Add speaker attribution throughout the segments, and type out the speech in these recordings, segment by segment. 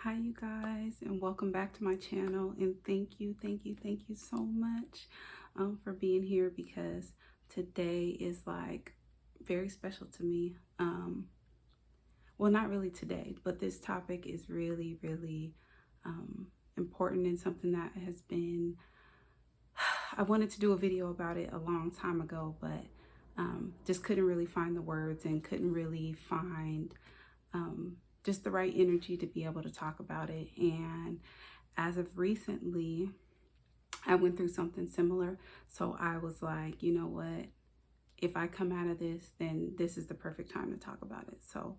Speaker 1: Hi you guys, and welcome back to my channel, and thank you so much for being here, because today is like very special to me. Well, not really today, but this topic is really important, and something that has been I wanted to do a video about it a long time ago, but just couldn't really find the words and couldn't really find just the right energy to be able to talk about it. And as of recently, I went through something similar. So I was like, you know what? If I come out of this, then this is the perfect time to talk about it. So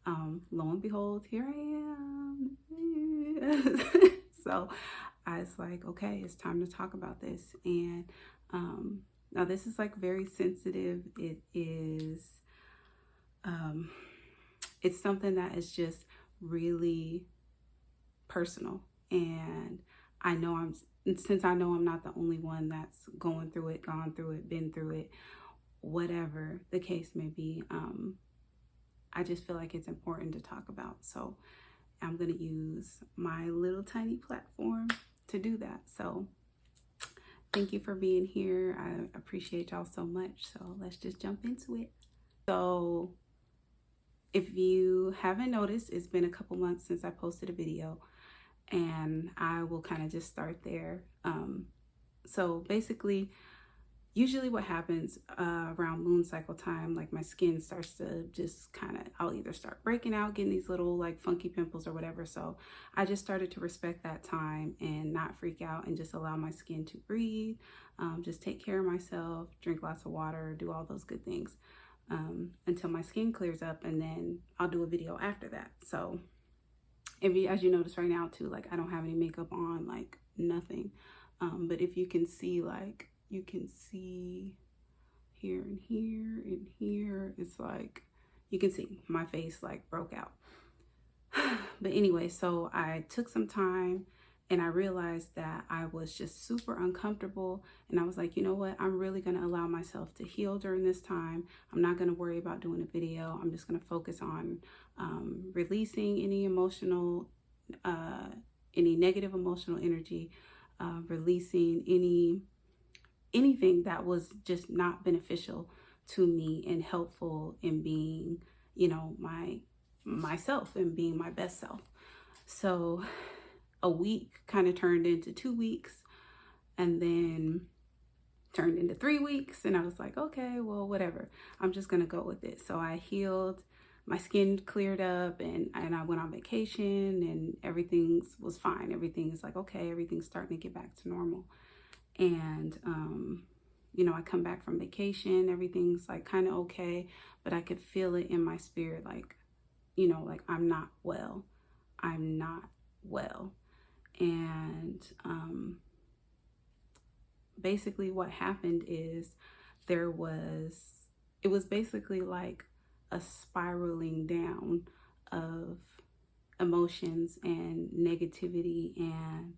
Speaker 1: lo and behold, here I am. So I was like, okay, it's time to talk about this. And now this is like very sensitive. It is it's something that is just really personal, and since I know I'm not the only one that's going through it, gone through it, been through it, whatever the case may be, I just feel like it's important to talk about. So I'm going to use my little tiny platform to do that. So thank you for being here. I appreciate y'all so much. So let's just jump into it. So if you haven't noticed, it's been a couple months since I posted a video, and I will kind of just start there. So basically, usually what happens around moon cycle time, like my skin starts to just kind of, I'll either start breaking out, getting these little like funky pimples or whatever. So I just started to respect that time and not freak out, and just allow my skin to breathe, just take care of myself, drink lots of water, do all those good things. Until my skin clears up, and then I'll do a video after that. So as you notice right now too, like I don't have any makeup on, like nothing. But if you can see, like you can see here and here and here, it's like you can see my face like broke out. But anyway, so I took some time, and I realized that I was just super uncomfortable, and I was like, you know what, I'm really going to allow myself to heal during this time. I'm not going to worry about doing a video. I'm just going to focus on releasing any emotional any negative emotional energy, releasing anything that was just not beneficial to me and helpful in being, you know, myself and being my best self. So a week kind of turned into 2 weeks, and then turned into 3 weeks, and I was like, okay, well, whatever, I'm just gonna go with it. So I healed, my skin cleared up, and I went on vacation, and everything was fine. Everything's like, okay, everything's starting to get back to normal. And you know, I come back from vacation, everything's like kind of okay, but I could feel it in my spirit, like, you know, like I'm not well. And basically what happened is it was basically like a spiraling down of emotions and negativity, and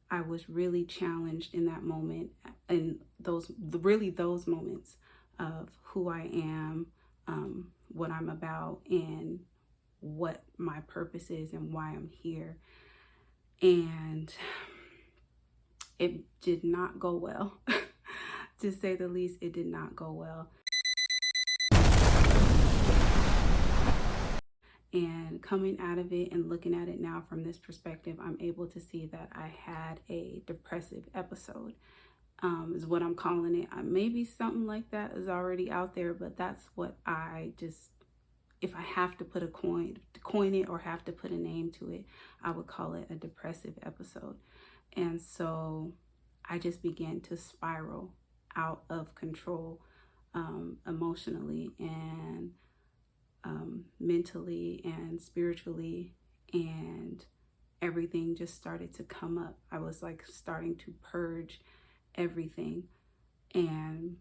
Speaker 1: I was really challenged in that moment, and those moments of who I am, what I'm about, and what my purpose is and why I'm here. And it did not go well. To say the least, it did not go well. And coming out of it and looking at it now from this perspective, I'm able to see that I had a depressive episode, is what I'm calling it. Maybe something like that is already out there, but that's what if I have to put coin it or have to put a name to it, I would call it a depressive episode. And so I just began to spiral out of control, emotionally and mentally and spiritually, and everything just started to come up. I was like starting to purge everything. And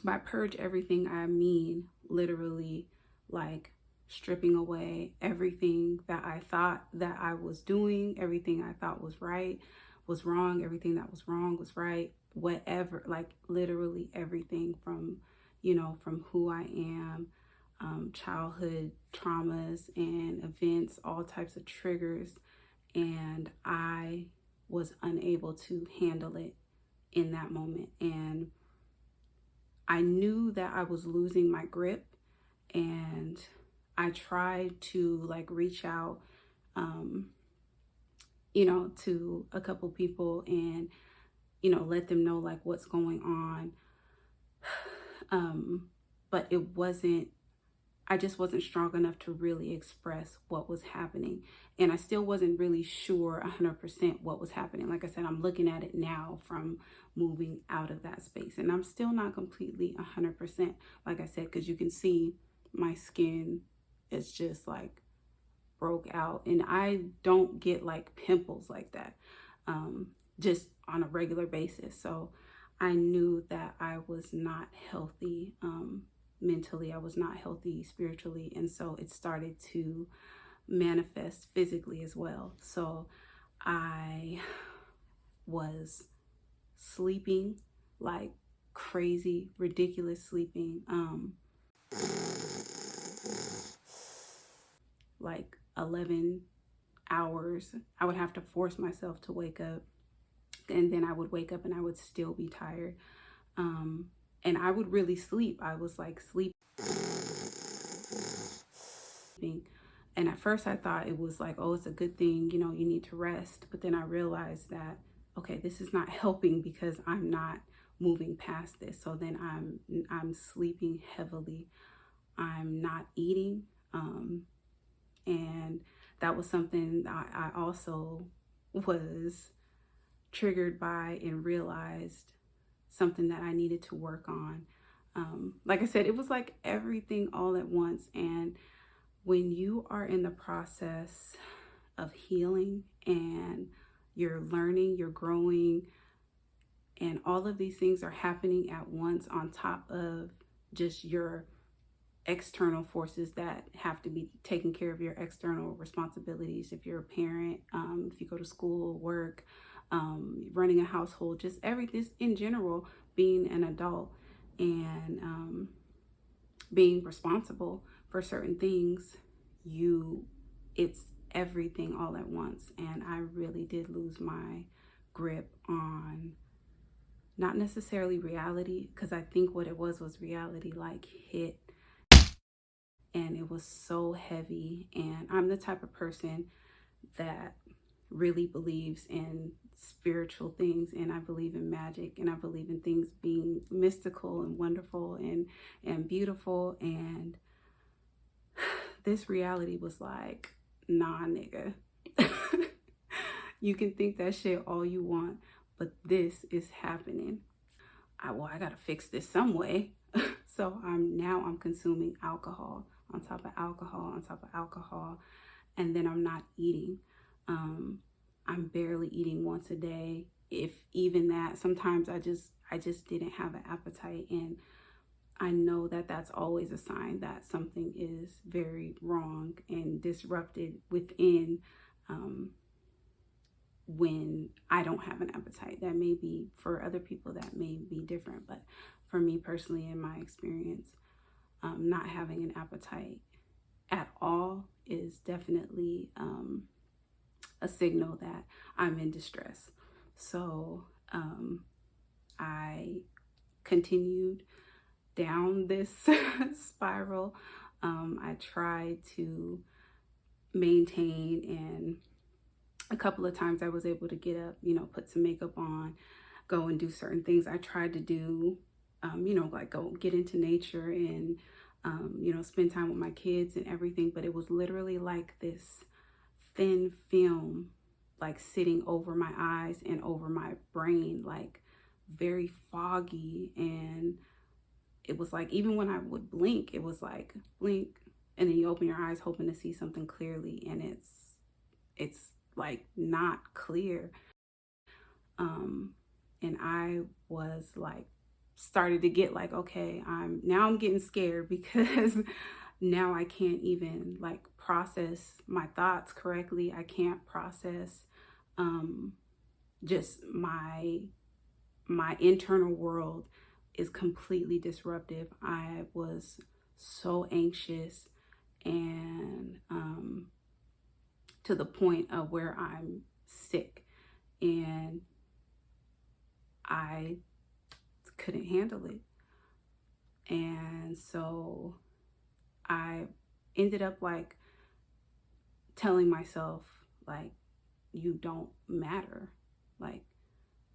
Speaker 1: by purge everything, I mean literally like stripping away everything that I thought that I was doing, everything I thought was right was wrong, everything that was wrong was right, whatever, like literally everything from, you know, from who I am, childhood traumas and events, all types of triggers, and I was unable to handle it in that moment. And I knew that I was losing my grip, and I tried to like reach out, um, to a couple people and, let them know like what's going on. But I just wasn't strong enough to really express what was happening. And I still wasn't really sure 100% what was happening. Like I said, I'm looking at it now from moving out of that space. And I'm still not completely 100%, like I said, because you can see my skin is just like broke out. And I don't get like pimples like that, just on a regular basis. So I knew that I was not healthy mentally, I was not healthy spiritually. And so it started to manifest physically as well. So I was sleeping like crazy, ridiculous sleeping, like 11 hours. I would have to force myself to wake up, and then I would wake up and I would still be tired. And I would really sleep. I was like sleeping. And at first I thought it was like, oh, it's a good thing, you need to rest. But then I realized that, okay, this is not helping because I'm not moving past this. So then I'm sleeping heavily. I'm not eating. And that was something I also was triggered by and realized something that I needed to work on. Like I said, it was like everything all at once. And when you are in the process of healing and you're learning, you're growing, and all of these things are happening at once on top of just your external forces that have to be taking care of your external responsibilities. If you're a parent, if you go to school, work, running a household, just everything in general, being an adult and being responsible for certain things, it's everything all at once. And I really did lose my grip on not necessarily reality, because I think what it was reality like hit, and it was so heavy. And I'm the type of person that really believes in spiritual things, and I believe in magic, and I believe in things being mystical and wonderful and beautiful. And this reality was like, nah, nigga. You can think that shit all you want, but this is happening. I gotta fix this some way. So I'm consuming alcohol on top of alcohol on top of alcohol, and then I'm not eating. I'm barely eating once a day, if even that. Sometimes I just didn't have an appetite, and I know that that's always a sign that something is very wrong and disrupted within, when I don't have an appetite. That may be, for other people, that may be different, but for me personally, in my experience, not having an appetite at all is definitely a signal that I'm in distress. So I continued down this spiral. I tried to maintain, and a couple of times I was able to get up, put some makeup on, go and do certain things. I tried to do, like go get into nature and, spend time with my kids and everything. But it was literally like this thin film, like sitting over my eyes and over my brain, like very foggy. And it was like, even when I would blink, it was like blink, and then you open your eyes hoping to see something clearly, and it's like not clear. And I was like, started to get like, okay, I'm getting scared, because now I can't even like process my thoughts correctly. I can't process just my internal world is completely disruptive. I was so anxious, and to the point of where I'm sick, and I couldn't handle it. And so I ended up like telling myself, like, you don't matter. Like,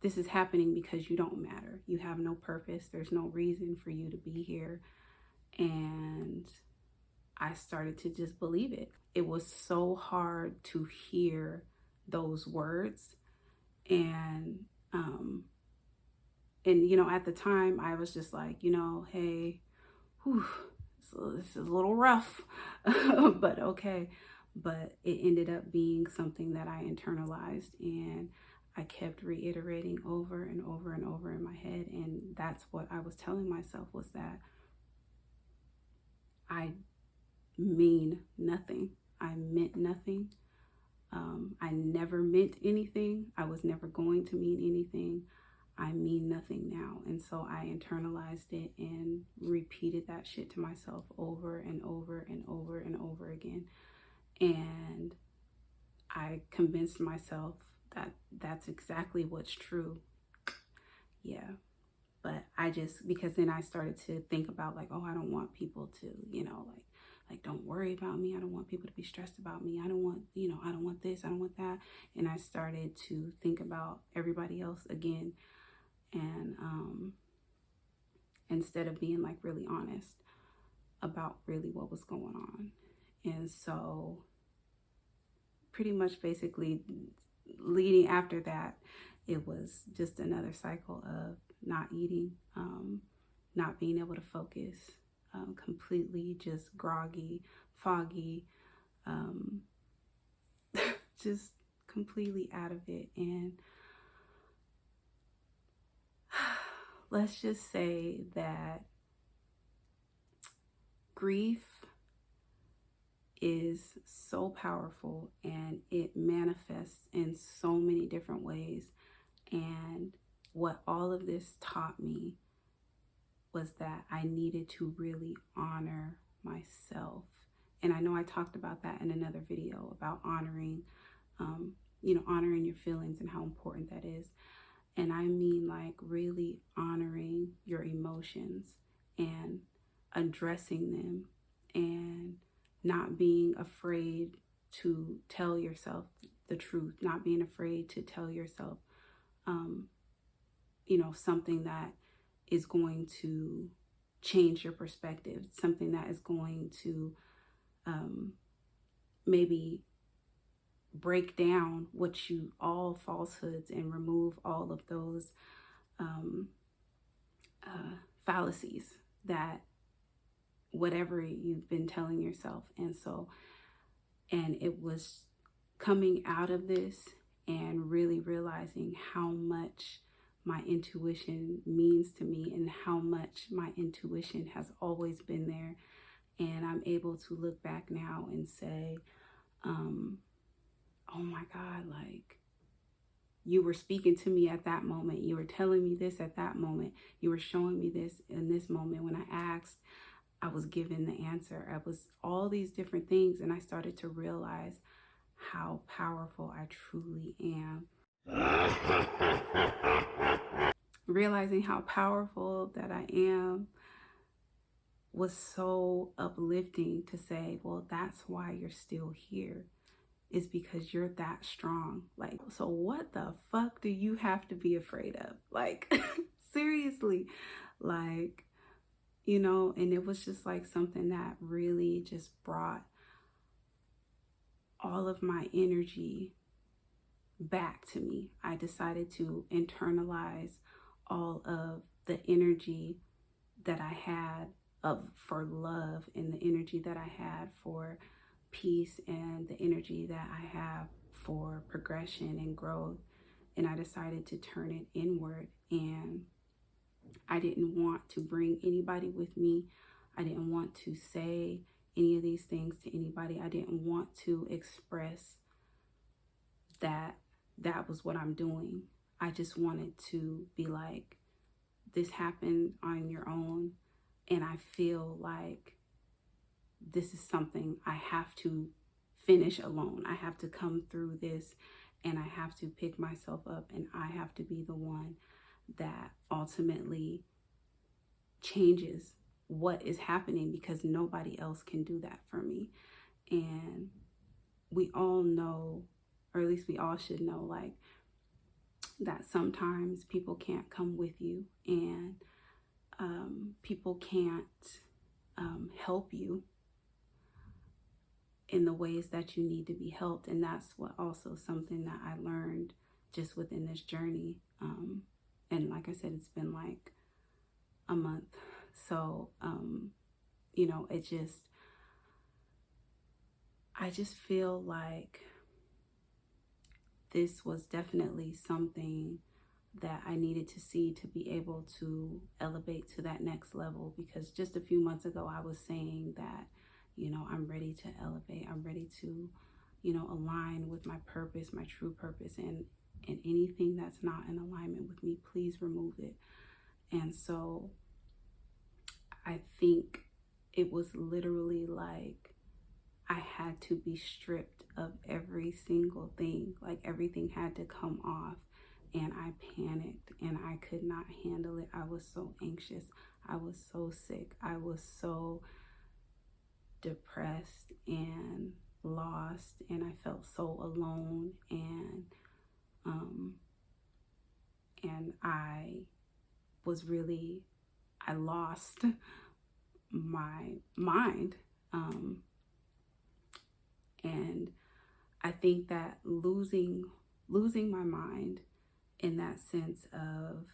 Speaker 1: this is happening because you don't matter. You have no purpose. There's no reason for you to be here. And I started to just believe it. It was so hard to hear those words. And, at the time I was just like, hey, whew, so this is a little rough, but okay. But it ended up being something that I internalized, and I kept reiterating over and over and over in my head. And that's what I was telling myself, was that I mean nothing. I meant nothing. I never meant anything. I was never going to mean anything. I mean nothing now. And so I internalized it and repeated that shit to myself over and over and over and over again. And I convinced myself that that's exactly what's true. Yeah. But because then I started to think about, like, oh, I don't want people to, like, don't worry about me. I don't want people to be stressed about me. I don't want, I don't want this. I don't want that. And I started to think about everybody else again. And instead of being like really honest about really what was going on. And so pretty much basically leading after that, it was just another cycle of not eating, not being able to focus, completely just groggy, foggy, just completely out of it. And let's just say that grief is so powerful, and it manifests in so many different ways. And what all of this taught me was that I needed to really honor myself. And I know I talked about that in another video about honoring, honoring your feelings and how important that is. And I mean, like, really honoring your emotions and addressing them, and not being afraid to tell yourself the truth, not being afraid to tell yourself, something that is going to change your perspective, something that is going to maybe break down all falsehoods, and remove all of those fallacies that whatever you've been telling yourself. And it was coming out of this and really realizing how much my intuition means to me, and how much my intuition has always been there. And I'm able to look back now and say, oh my God, like, you were speaking to me at that moment. You were telling me this at that moment. You were showing me this in this moment. When I asked, I was given the answer. I was all these different things. And I started to realize how powerful I truly am. Realizing how powerful that I am was so uplifting, to say, well, that's why you're still here, is because you're that strong. Like, so what the fuck do you have to be afraid of? Like, seriously, like, and it was just like something that really just brought all of my energy back to me. I decided to internalize all of the energy that I had for love, and the energy that I had for peace, and the energy that I have for progression and growth. And I decided to turn it inward. And I didn't want to bring anybody with me. I didn't want to say any of these things to anybody. I didn't want to express that was what I'm doing. I just wanted to be like, this happened on your own. And I feel like this is something I have to finish alone. I have to come through this, and I have to pick myself up, and I have to be the one that ultimately changes what is happening, because nobody else can do that for me. And we all know, or at least we all should know, like, that sometimes people can't come with you, and people can't help you in the ways that you need to be helped. And that's what also something that I learned just within this journey. And like I said, it's been like a month. So, you know, I just feel like this was definitely something that I needed to see to be able to elevate to that next level. Because just a few months ago, I was saying that, you know, I'm ready to elevate. I'm ready to, you know, align with my purpose, my true purpose, and anything that's not in alignment with me, please remove it. And so I think it was literally like I had to be stripped of every single thing. Like, everything had to come off. And I panicked, and I could not handle it. I was so anxious. I was so sick. I was so depressed and lost, and I felt so alone. And I was really, I lost my mind. And I think that losing my mind in that sense of,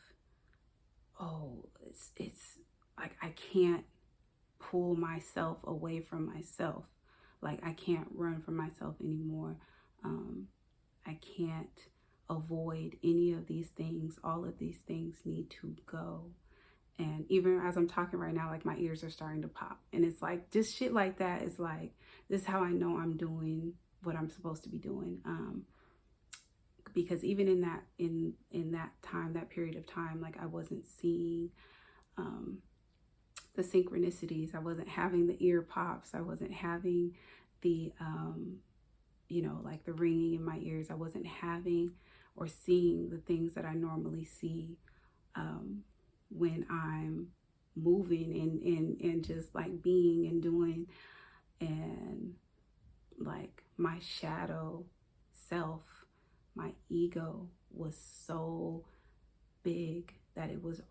Speaker 1: oh, it's like I can't pull myself away from myself. Like, I can't run from myself anymore. I can't avoid any of these things. All of these things need to go. And even as I'm talking right now, like, my ears are starting to pop. And it's like, just shit like that is like, this is how I know I'm doing what I'm supposed to be doing. Because even in that time, that period of time, like, I wasn't seeing the synchronicities. I wasn't having the ear pops. I wasn't having the you know, like, the ringing in my ears. I wasn't having or seeing the things that I normally see when I'm moving and just like being and doing. And like, my shadow self, my ego was so big that it was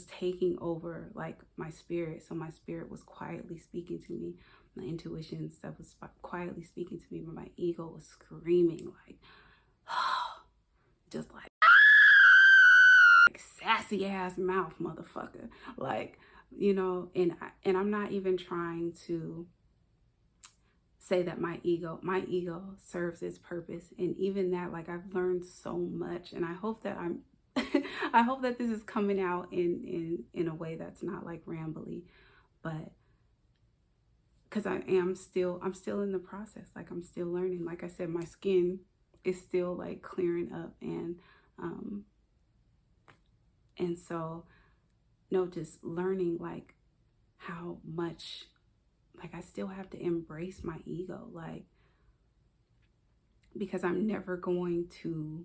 Speaker 1: taking over like my spirit. So my spirit was quietly speaking to me, my intuition stuff was quietly speaking to me, but my ego was screaming like just like sassy ass mouth motherfucker, like, you know. And I'm not even trying to say that my ego serves its purpose. And even that, like, I've learned so much, and I hope that I'm I hope that this is coming out in a way that's not like rambly, but because I'm still in the process. Like, I'm still learning. Like I said, my skin is still like clearing up, and so, no, just learning like how much, like, I still have to embrace my ego, like, because I'm never going to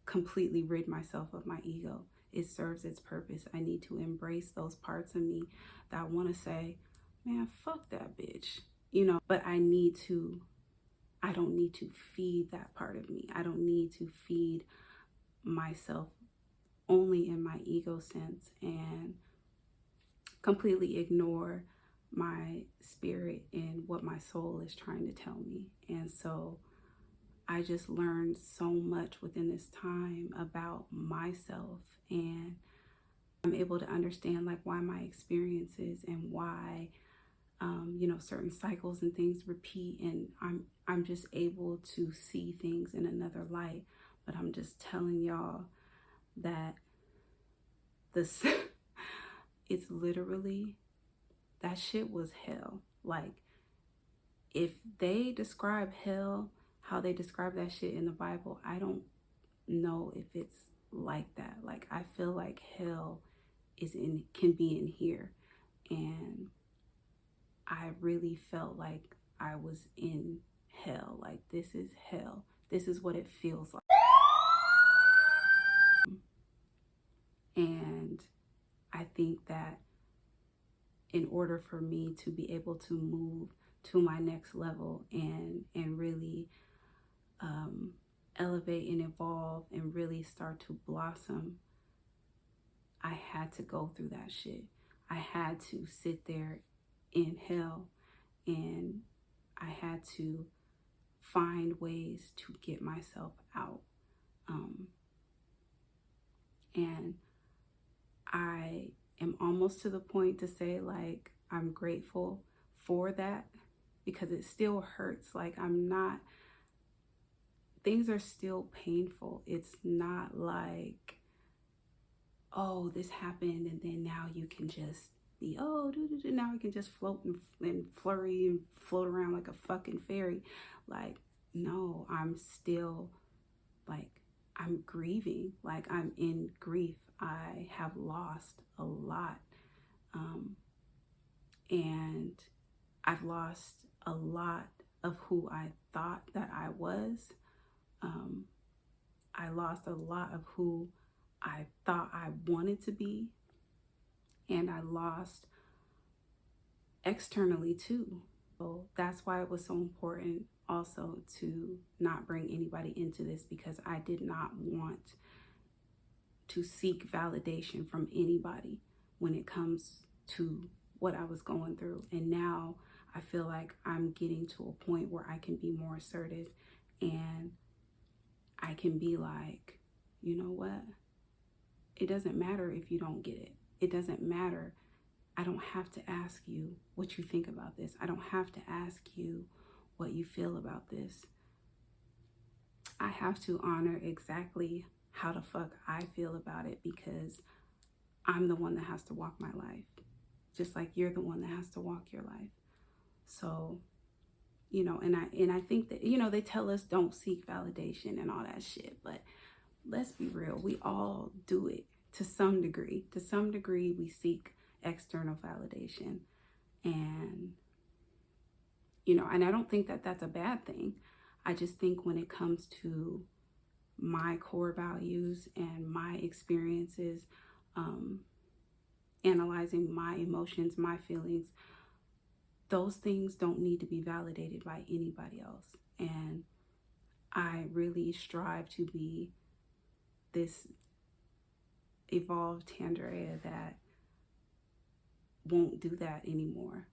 Speaker 1: completely rid myself of my ego. It serves its purpose. I need to embrace those parts of me that want to say, man, fuck that bitch, you know. But I don't need to feed that part of me. I don't need to feed myself only in my ego sense and completely ignore my spirit and what my soul is trying to tell me. And so I just learned so much within this time about myself, and I'm able to understand like why my experiences and why you know, certain cycles and things repeat, and I'm just able to see things in another light. But I'm just telling y'all that this it's literally, that shit was hell. Like, if they describe hell how they describe that shit in the Bible, I don't know if it's like that. Like, I feel like hell can be in here. And I really felt like I was in hell. Like, this is hell. This is what it feels like. And I think that in order for me to be able to move to my next level and really elevate and evolve and really start to blossom, I had to go through that shit. I had to sit there in hell, and I had to find ways to get myself out. And I am almost to the point to say, like, I'm grateful for that, because it still hurts. Like, things are still painful. It's not like, oh, this happened and then now you can just be, oh, now I can just float and flurry and float around like a fucking fairy. Like, no, I'm still, like, I'm grieving. Like, I'm in grief. I have lost a lot. And I've lost a lot of who I thought that I was. I lost a lot of who I thought I wanted to be. And I lost externally too. So that's why it was so important also to not bring anybody into this, because I did not want to seek validation from anybody when it comes to what I was going through. And now I feel like I'm getting to a point where I can be more assertive, and I can be like, you know what? It doesn't matter if you don't get it. It doesn't matter. I don't have to ask you what you think about this. I don't have to ask you what you feel about this. I have to honor exactly how the fuck I feel about it, because I'm the one that has to walk my life, just like you're the one that has to walk your life. So, you know, and I think that, you know, they tell us don't seek validation and all that shit, but let's be real, we all do it to some degree. To some degree, we seek external validation. And, you know, and I don't think that that's a bad thing. I just think when it comes to my core values and my experiences, analyzing my emotions, my feelings, those things don't need to be validated by anybody else. And I really strive to be this evolved Tandrea that won't do that anymore.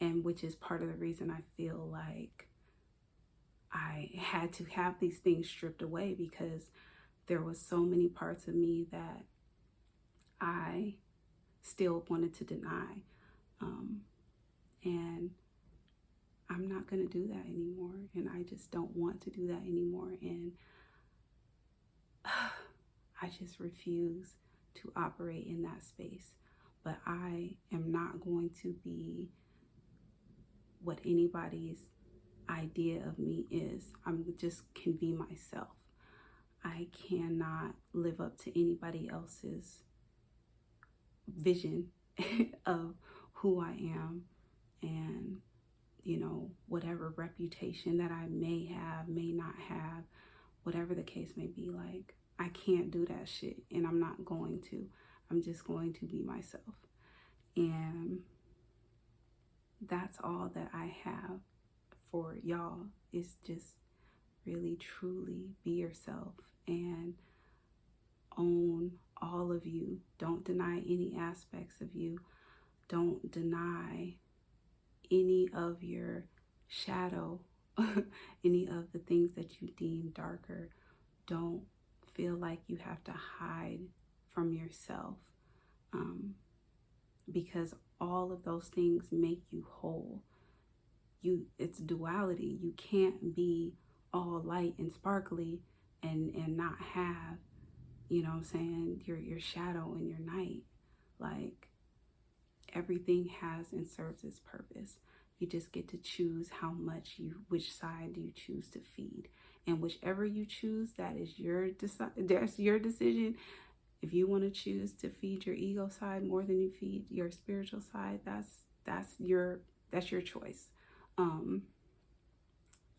Speaker 1: And which is part of the reason I feel like I had to have these things stripped away, because there was so many parts of me that I still wanted to deny. And I'm not going to do that anymore. And I just don't want to do that anymore. And I just refuse to operate in that space. But I am not going to be what anybody's idea of me is. I'm just can be myself. I cannot live up to anybody else's vision of who I am, and, you know, whatever reputation that I may have, may not have, whatever the case may be. Like, I can't do that shit, and I'm not going to. I'm just going to be myself. And that's all that I have for y'all, is just really truly be yourself and own all of you. Don't deny any aspects of you. Don't deny any of your shadow, any of the things that you deem darker. Don't feel like you have to hide from yourself, because all of those things make you whole. It's duality. You can't be all light and sparkly and not have, you know what I'm saying, your shadow and your night. Like, everything has and serves its purpose. You just get to choose which side do you choose to feed. And whichever you choose, that's your decision. If you want to choose to feed your ego side more than you feed your spiritual side, that's your choice.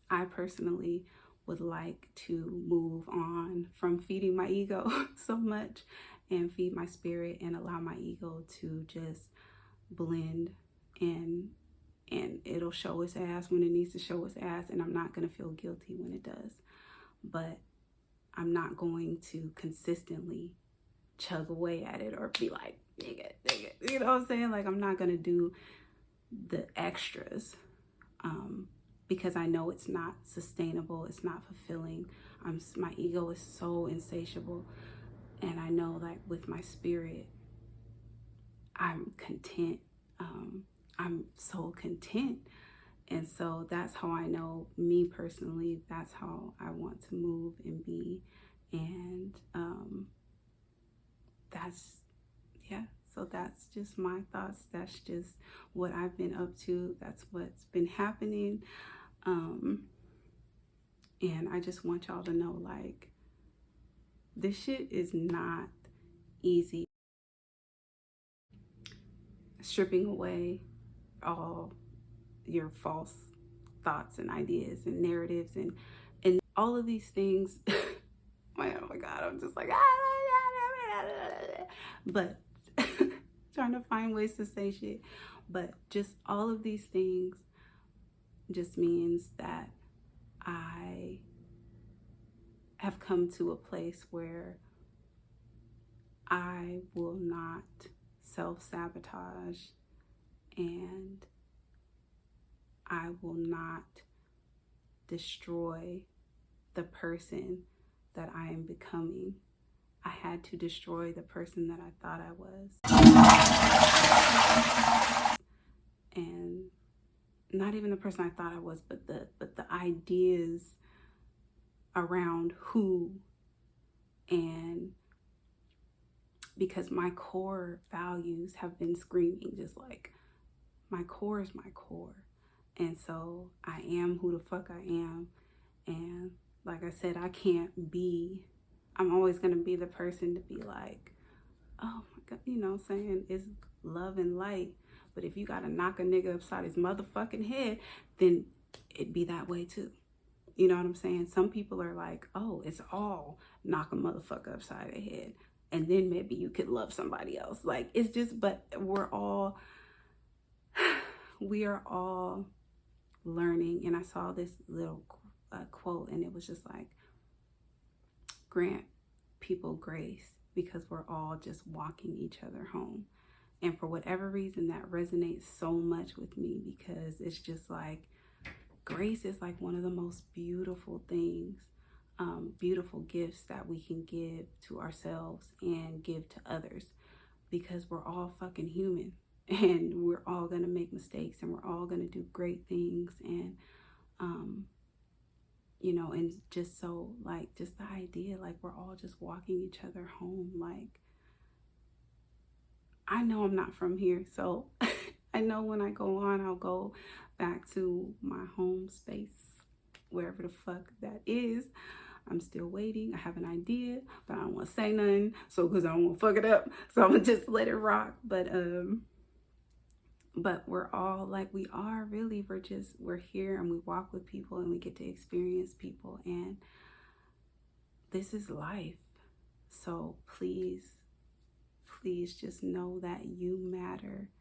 Speaker 1: I personally would like to move on from feeding my ego so much and feed my spirit and allow my ego to just blend, and it'll show its ass when it needs to show its ass, and I'm not going to feel guilty when it does. But I'm not going to consistently chug away at it or be like, nigga, you know what I'm saying? Like, I'm not going to do the extras because I know it's not sustainable, it's not fulfilling. My ego is so insatiable, and I know, like, with my spirit, I'm content. I'm so content. And so that's how I know, me personally, that's how I want to move and be. And so that's just my thoughts. That's just what I've been up to. That's what's been happening. And I just want y'all to know, like, this shit is not easy. Stripping away all your false thoughts and ideas and narratives and all of these things. Oh my God, I'm just like, but trying to find ways to say shit. But just all of these things just means that I have come to a place where I will not self-sabotage, and I will not destroy the person that I am becoming. I had to destroy the person that I thought I was. And not even the person I thought I was, but the ideas around who. And because my core values have been screaming, just like, my core is my core. And so I am who the fuck I am. And like I said, I'm always going to be the person to be like, oh my God, you know what I'm saying? It's love and light. But if you got to knock a nigga upside his motherfucking head, then it'd be that way too. You know what I'm saying? Some people are like, oh, it's all knock a motherfucker upside their head, and then maybe you could love somebody else. Like, it's just, but we are all learning. And I saw this little quote, and it was just like, grant people grace because we're all just walking each other home. And for whatever reason, that resonates so much with me, because it's just like, grace is like one of the most beautiful things, beautiful gifts that we can give to ourselves and give to others, because we're all fucking human, and we're all gonna make mistakes, and we're all gonna do great things. And you know, and just so, like, just the idea, like, we're all just walking each other home. Like, I know I'm not from here, so I know when I go on, I'll go back to my home space, wherever the fuck that is. I'm still waiting. I have an idea, but I don't want to say nothing, so because I don't want to fuck it up, so I'm gonna just let it rock. But we're all, like, we're here, and we walk with people, and we get to experience people, and this is life. So please just know that you matter.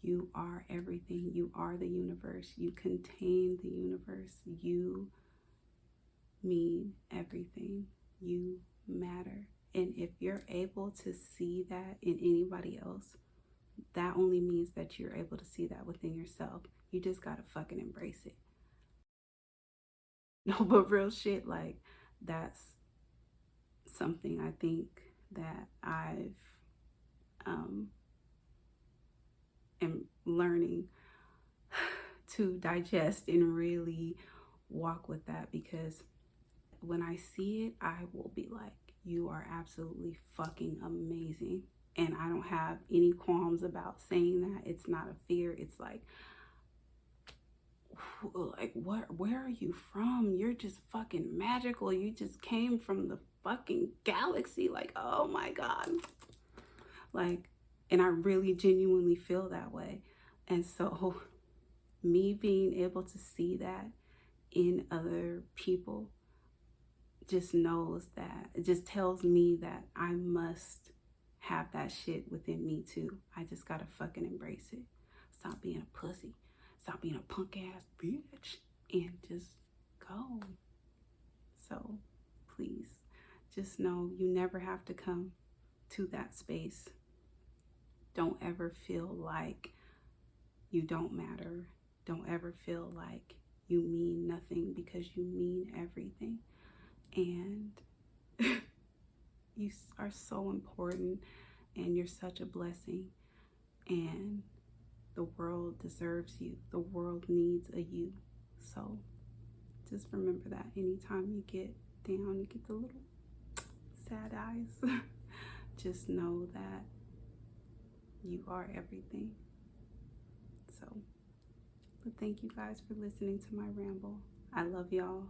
Speaker 1: You are everything. You are the universe. You contain the universe. You mean everything. You matter. And if you're able to see that in anybody else, that only means that you're able to see that within yourself. You just gotta fucking embrace it. No, but real shit, like, that's something I think that I've am learning to digest and really walk with that, because when I see it, I will be like, you are absolutely fucking amazing. And I don't have any qualms about saying that. It's not a fear. It's like, like, where are you from? You're just fucking magical. You just came from the fucking galaxy. Like, oh my God. Like, and I really genuinely feel that way. And so me being able to see that in other people just knows that, it just tells me that I must have that shit within me too. I just gotta fucking embrace it. Stop being a pussy. Stop being a punk ass bitch and just go. So please just know you never have to come to that space. Don't ever feel like you don't matter. Don't ever feel like you mean nothing, because you mean everything. And you are so important, and you're such a blessing, and the world deserves you. The world needs a you. So just remember that anytime you get down, you get the little sad eyes, just know that you are everything. So, but thank you guys for listening to my ramble. I love y'all.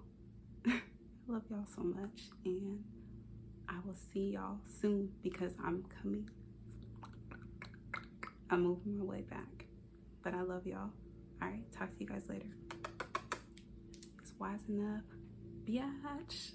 Speaker 1: I love y'all so much, and I will see y'all soon, because I'm coming. I'm moving my way back, but I love y'all. All right, talk to you guys later. It's wise enough, biatch.